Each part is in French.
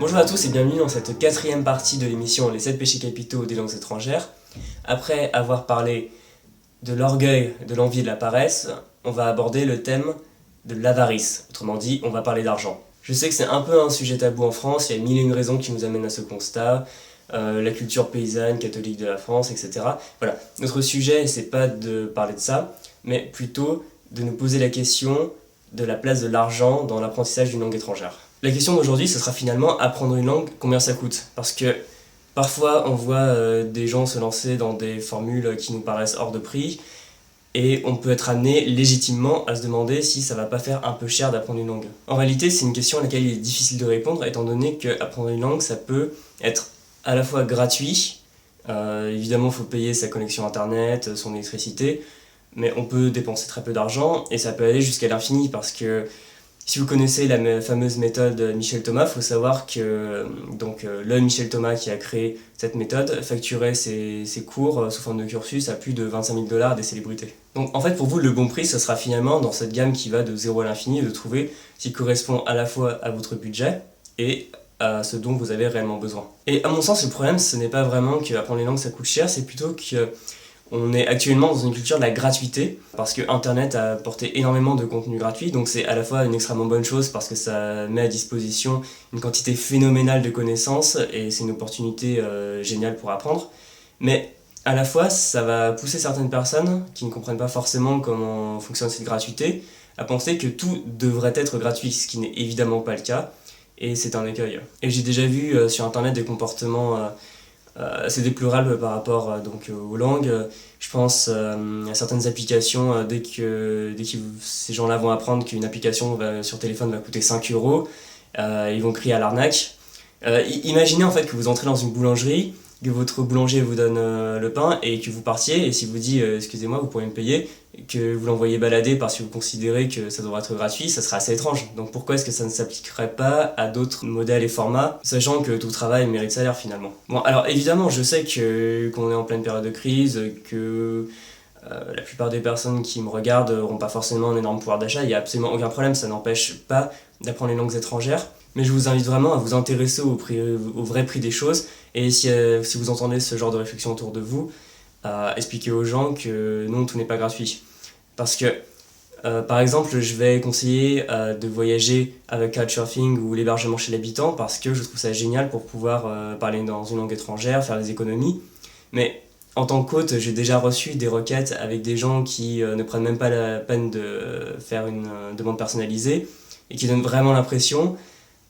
Bonjour à tous et bienvenue dans cette quatrième partie de l'émission Les 7 péchés capitaux des langues étrangères. Après avoir parlé de l'orgueil, de l'envie et de la paresse, on va aborder le thème de l'avarice. Autrement dit, on va parler d'argent. Je sais que c'est un peu un sujet tabou en France, il y a mille et une raisons qui nous amènent à ce constat, la culture paysanne, catholique de la France, etc. Voilà, notre sujet, c'est pas de parler de ça, mais plutôt de nous poser la question de la place de l'argent dans l'apprentissage d'une langue étrangère. La question d'aujourd'hui, ce sera finalement apprendre une langue, combien ça coûte. Parce que parfois, on voit des gens se lancer dans des formules qui nous paraissent hors de prix, et on peut être amené légitimement à se demander si ça va pas faire un peu cher d'apprendre une langue. En réalité, c'est une question à laquelle il est difficile de répondre, étant donné qu'apprendre une langue, ça peut être à la fois gratuit, évidemment, il faut payer sa connexion internet, son électricité, mais on peut dépenser très peu d'argent, et ça peut aller jusqu'à l'infini, parce que si vous connaissez la fameuse méthode Michel Thomas, il faut savoir que le Michel Thomas qui a créé cette méthode facturait ses cours sous forme de cursus à plus de 25 000 $ des célébrités. Donc en fait pour vous le bon prix ce sera finalement dans cette gamme qui va de 0 à l'infini de trouver ce qui correspond à la fois à votre budget et à ce dont vous avez réellement besoin. Et à mon sens le problème ce n'est pas vraiment qu'apprendre les langues ça coûte cher, c'est plutôt que on est actuellement dans une culture de la gratuité, parce que Internet a apporté énormément de contenu gratuit, donc c'est à la fois une extrêmement bonne chose parce que ça met à disposition une quantité phénoménale de connaissances et c'est une opportunité géniale pour apprendre, mais à la fois ça va pousser certaines personnes qui ne comprennent pas forcément comment fonctionne cette gratuité à penser que tout devrait être gratuit, ce qui n'est évidemment pas le cas, et c'est un écueil. Et j'ai déjà vu sur Internet des comportements assez déplorables par rapport aux langues. Je pense à certaines applications, dès que ces gens-là vont apprendre qu'une application sur téléphone va coûter 5 €, ils vont crier à l'arnaque. Imaginez en fait que vous entrez dans une boulangerie, que votre boulanger vous donne le pain et que vous partiez, et s'il vous dit excusez-moi, vous pourriez me payer, que vous l'envoyez balader parce que vous considérez que ça devrait être gratuit, ça serait assez étrange. Donc pourquoi est-ce que ça ne s'appliquerait pas à d'autres modèles et formats, sachant que tout travail mérite salaire finalement. Bon, alors évidemment, je sais qu'on est en pleine période de crise, que la plupart des personnes qui me regardent n'auront pas forcément un énorme pouvoir d'achat, il n'y a absolument aucun problème, ça n'empêche pas d'apprendre les langues étrangères. Mais je vous invite vraiment à vous intéresser au vrai prix des choses, et si vous entendez ce genre de réflexion autour de vous, expliquez aux gens que non, tout n'est pas gratuit. Parce que, par exemple, je vais conseiller de voyager avec Couchsurfing ou l'hébergement chez l'habitant parce que je trouve ça génial pour pouvoir parler dans une langue étrangère, faire des économies. Mais en tant qu'hôte, j'ai déjà reçu des requêtes avec des gens qui ne prennent même pas la peine de faire une demande personnalisée et qui donnent vraiment l'impression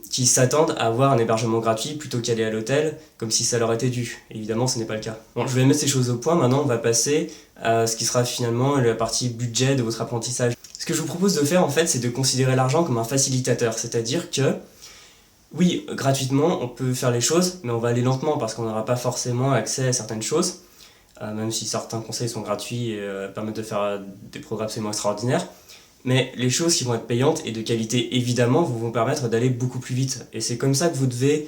qui s'attendent à avoir un hébergement gratuit plutôt qu'aller à l'hôtel, comme si ça leur était dû. Évidemment, ce n'est pas le cas. Bon, je vais mettre ces choses au point, maintenant on va passer à ce qui sera finalement la partie budget de votre apprentissage. Ce que je vous propose de faire en fait, c'est de considérer l'argent comme un facilitateur, c'est-à-dire que, oui, gratuitement, on peut faire les choses, mais on va aller lentement parce qu'on n'aura pas forcément accès à certaines choses, même si certains conseils sont gratuits et permettent de faire des progrès absolument extraordinaires. Mais les choses qui vont être payantes et de qualité évidemment vont vous permettre d'aller beaucoup plus vite. Et c'est comme ça que vous devez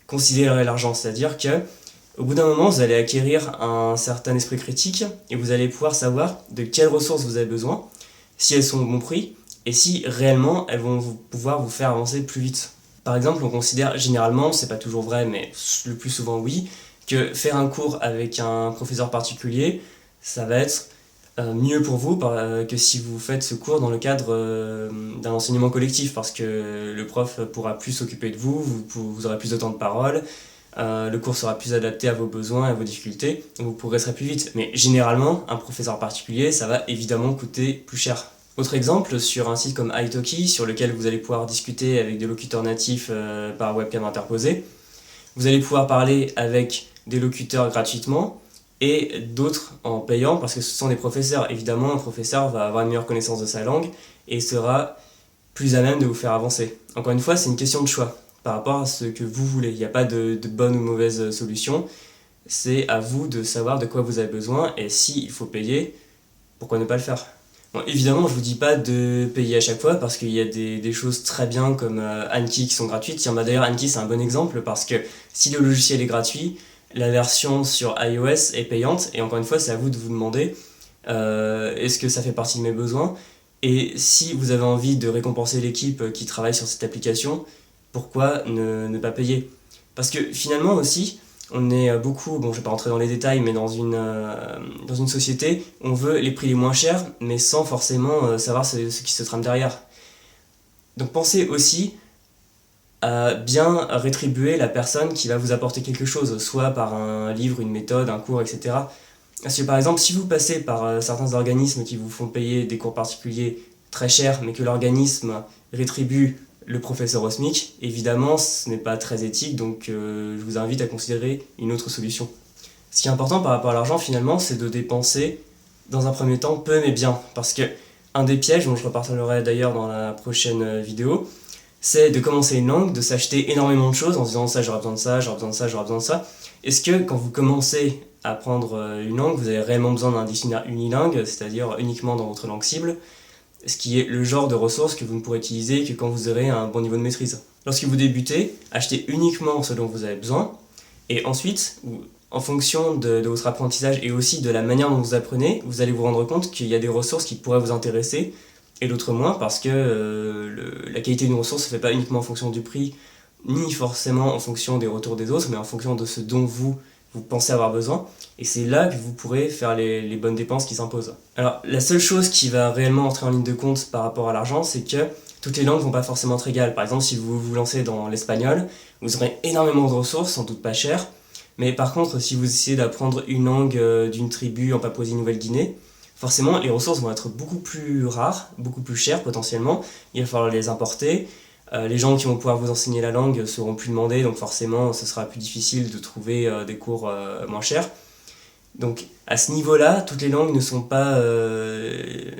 considérer l'argent, c'est-à-dire que au bout d'un moment vous allez acquérir un certain esprit critique et vous allez pouvoir savoir de quelles ressources vous avez besoin, si elles sont au bon prix et si réellement elles vont pouvoir vous faire avancer plus vite. Par exemple, on considère généralement, c'est pas toujours vrai mais le plus souvent oui, que faire un cours avec un professeur particulier, ça va être mieux pour vous que si vous faites ce cours dans le cadre d'un enseignement collectif, parce que le prof pourra plus s'occuper de vous, vous aurez plus de temps de parole, le cours sera plus adapté à vos besoins et à vos difficultés, donc vous progresserez plus vite. Mais généralement, un professeur particulier, ça va évidemment coûter plus cher. Autre exemple, sur un site comme Italki, sur lequel vous allez pouvoir discuter avec des locuteurs natifs par webcam interposée, vous allez pouvoir parler avec des locuteurs gratuitement, et d'autres en payant parce que ce sont des professeurs. Évidemment, un professeur va avoir une meilleure connaissance de sa langue et sera plus à même de vous faire avancer. Encore une fois, c'est une question de choix par rapport à ce que vous voulez. Il n'y a pas de bonne ou mauvaise solution. C'est à vous de savoir de quoi vous avez besoin et s'il faut payer, pourquoi ne pas le faire. Bon, évidemment, je ne vous dis pas de payer à chaque fois parce qu'il y a des choses très bien comme Anki qui sont gratuites. Tiens, d'ailleurs, Anki c'est un bon exemple parce que si le logiciel est gratuit, la version sur iOS est payante, et encore une fois, c'est à vous de vous demander est-ce que ça fait partie de mes besoins, et si vous avez envie de récompenser l'équipe qui travaille sur cette application, pourquoi ne pas payer? Parce que finalement aussi, on est beaucoup, bon je vais pas rentrer dans les détails, mais dans une société, on veut les prix les moins chers, mais sans forcément savoir ce qui se trame derrière. Donc pensez aussi à bien rétribuer la personne qui va vous apporter quelque chose, soit par un livre, une méthode, un cours, etc. Parce que par exemple, si vous passez par certains organismes qui vous font payer des cours particuliers très chers, mais que l'organisme rétribue le professeur au SMIC, évidemment, ce n'est pas très éthique, donc je vous invite à considérer une autre solution. Ce qui est important par rapport à l'argent, finalement, c'est de dépenser, dans un premier temps, peu mais bien. Parce que un des pièges, dont je reparlerai d'ailleurs dans la prochaine vidéo, c'est de commencer une langue, de s'acheter énormément de choses en se disant ça, j'aurai besoin de ça, j'aurai besoin de ça, j'aurai besoin de ça. Est-ce que quand vous commencez à apprendre une langue, vous avez réellement besoin d'un dictionnaire unilingue, c'est-à-dire uniquement dans votre langue cible, ce qui est le genre de ressources que vous ne pourrez utiliser que quand vous aurez un bon niveau de maîtrise. Lorsque vous débutez, achetez uniquement ce dont vous avez besoin, et ensuite, en fonction de votre apprentissage et aussi de la manière dont vous apprenez, vous allez vous rendre compte qu'il y a des ressources qui pourraient vous intéresser, et d'autres moins, parce que la qualité d'une ressource ne se fait pas uniquement en fonction du prix, ni forcément en fonction des retours des autres, mais en fonction de ce dont vous pensez avoir besoin, et c'est là que vous pourrez faire les bonnes dépenses qui s'imposent. Alors, la seule chose qui va réellement entrer en ligne de compte par rapport à l'argent, c'est que toutes les langues ne vont pas forcément être égales. Par exemple, si vous vous lancez dans l'espagnol, vous aurez énormément de ressources, sans doute pas chères, mais par contre, si vous essayez d'apprendre une langue d'une tribu en Papouasie-Nouvelle-Guinée, forcément, les ressources vont être beaucoup plus rares, beaucoup plus chères potentiellement, il va falloir les importer. Les gens qui vont pouvoir vous enseigner la langue seront plus demandés, donc forcément ce sera plus difficile de trouver des cours moins chers. Donc à ce niveau-là, toutes les langues ne sont pas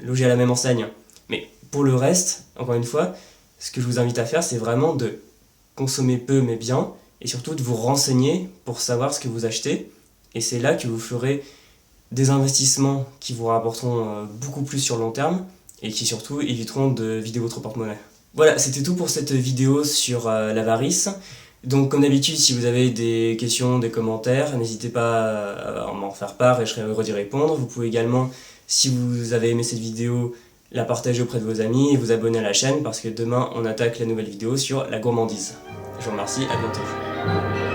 logées à la même enseigne. Mais pour le reste, encore une fois, ce que je vous invite à faire, c'est vraiment de consommer peu mais bien, et surtout de vous renseigner pour savoir ce que vous achetez. Et c'est là que vous ferez des investissements qui vous rapporteront beaucoup plus sur le long terme, et qui surtout éviteront de vider votre porte-monnaie. Voilà, c'était tout pour cette vidéo sur l'avarice. Donc comme d'habitude, si vous avez des questions, des commentaires, n'hésitez pas à m'en faire part et je serai heureux d'y répondre. Vous pouvez également, si vous avez aimé cette vidéo, la partager auprès de vos amis et vous abonner à la chaîne parce que demain on attaque la nouvelle vidéo sur la gourmandise. Je vous remercie, à bientôt.